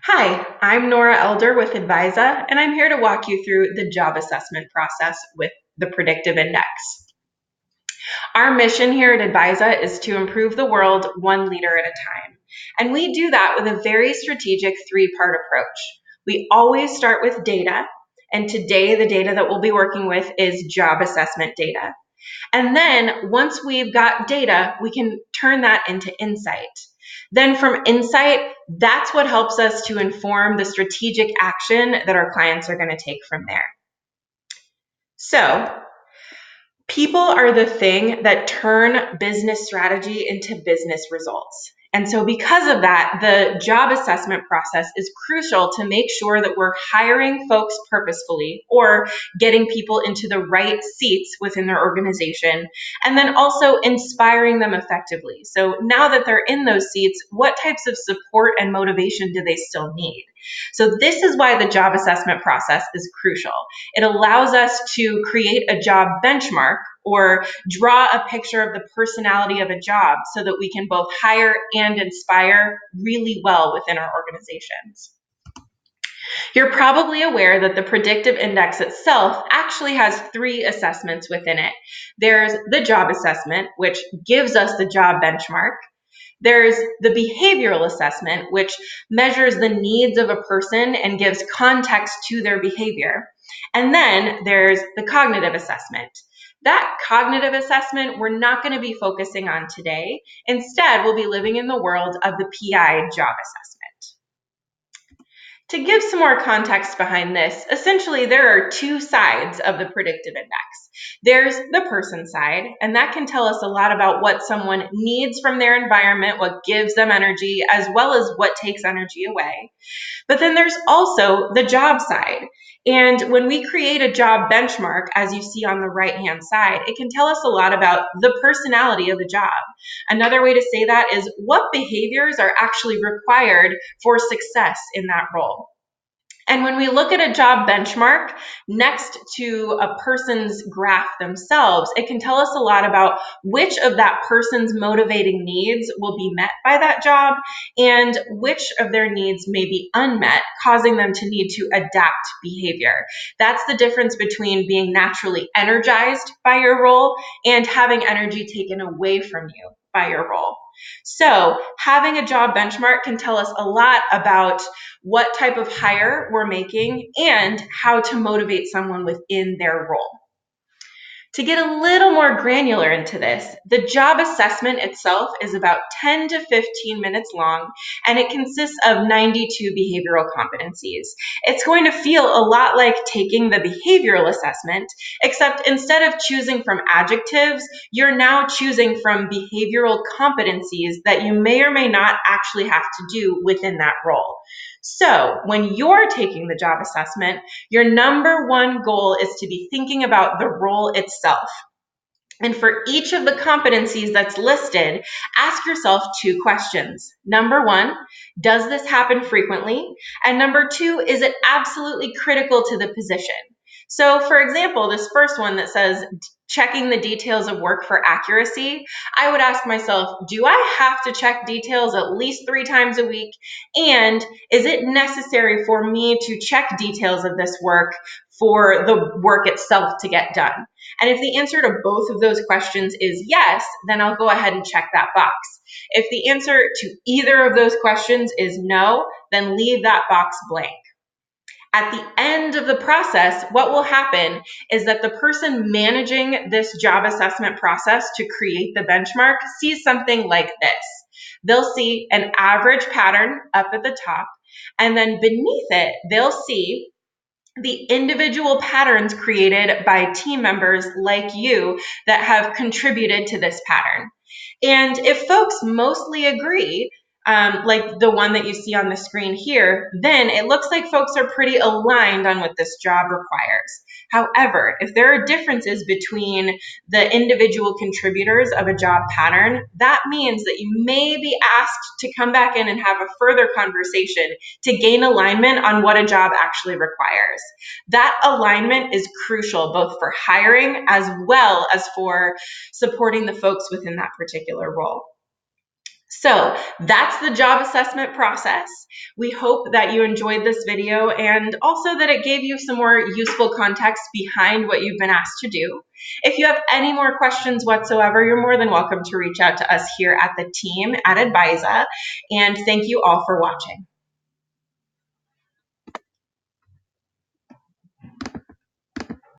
Hi, I'm Nora Elder with ADVISA, and I'm here to walk you through the job assessment process with the Predictive Index. Our mission here at ADVISA is to improve the world one leader at a time, and we do that with a very strategic three-part approach. We always start with data, and today the data that we'll be working with is job assessment data. And then once we've got data, we can turn that into insight. Then from insight, that's what helps us to inform the strategic action that our clients are going to take from there. So, people are the thing that turn business strategy into business results. And so because of that, the job assessment process is crucial to make sure that we're hiring folks purposefully or getting people into the right seats within their organization, and then also inspiring them effectively. So now that they're in those seats, what types of support and motivation do they still need? So this is why the job assessment process is crucial. It allows us to create a job benchmark or draw a picture of the personality of a job so that we can both hire and inspire really well within our organizations. You're probably aware that the predictive index itself actually has three assessments within it. There's the job assessment, which gives us the job benchmark. There's the behavioral assessment, which measures the needs of a person and gives context to their behavior. And then there's the cognitive assessment. That cognitive assessment we're not going to be focusing on today. Instead, we'll be living in the world of the PI job assessment. To give some more context behind this, essentially there are two sides of the predictive index. There's the person side, and that can tell us a lot about what someone needs from their environment, what gives them energy, as well as what takes energy away. But then there's also the job side. And when we create a job benchmark, as you see on the right-hand side, it can tell us a lot about the personality of the job. Another way to say that is what behaviors are actually required for success in that role. And when we look at a job benchmark next to a person's graph themselves, it can tell us a lot about which of that person's motivating needs will be met by that job and which of their needs may be unmet, causing them to need to adapt behavior. That's the difference between being naturally energized by your role and having energy taken away from you by your role. So having a job benchmark can tell us a lot about what type of hire we're making and how to motivate someone within their role. To get a little more granular into this, the job assessment itself is about 10 to 15 minutes long, and it consists of 92 behavioral competencies. It's going to feel a lot like taking the behavioral assessment, except instead of choosing from adjectives, you're now choosing from behavioral competencies that you may or may not actually have to do within that role. So when you're taking the job assessment, your number one goal is to be thinking about the role itself. And for each of the competencies that's listed, ask yourself two questions. Number one, does this happen frequently? And number two, is it absolutely critical to the position? So for example, this first one that says checking the details of work for accuracy, I would ask myself, do I have to check details at least 3 times a week? And is it necessary for me to check details of this work for the work itself to get done? And if the answer to both of those questions is yes, then I'll go ahead and check that box. If the answer to either of those questions is no, then leave that box blank. At the end of the process, what will happen is that the person managing this job assessment process to create the benchmark sees something like this. They'll see an average pattern up at the top, and then beneath it, they'll see the individual patterns created by team members like you that have contributed to this pattern. And if folks mostly agree, like the one that you see on the screen here, then it looks like folks are pretty aligned on what this job requires. However, if there are differences between the individual contributors of a job pattern, that means that you may be asked to come back in and have a further conversation to gain alignment on what a job actually requires. That alignment is crucial both for hiring as well as for supporting the folks within that particular role. So that's the job assessment process. We hope that you enjoyed this video and also that it gave you some more useful context behind what you've been asked to do. If you have any more questions whatsoever, you're more than welcome to reach out to us here at the team at ADVISA. And thank you all for watching.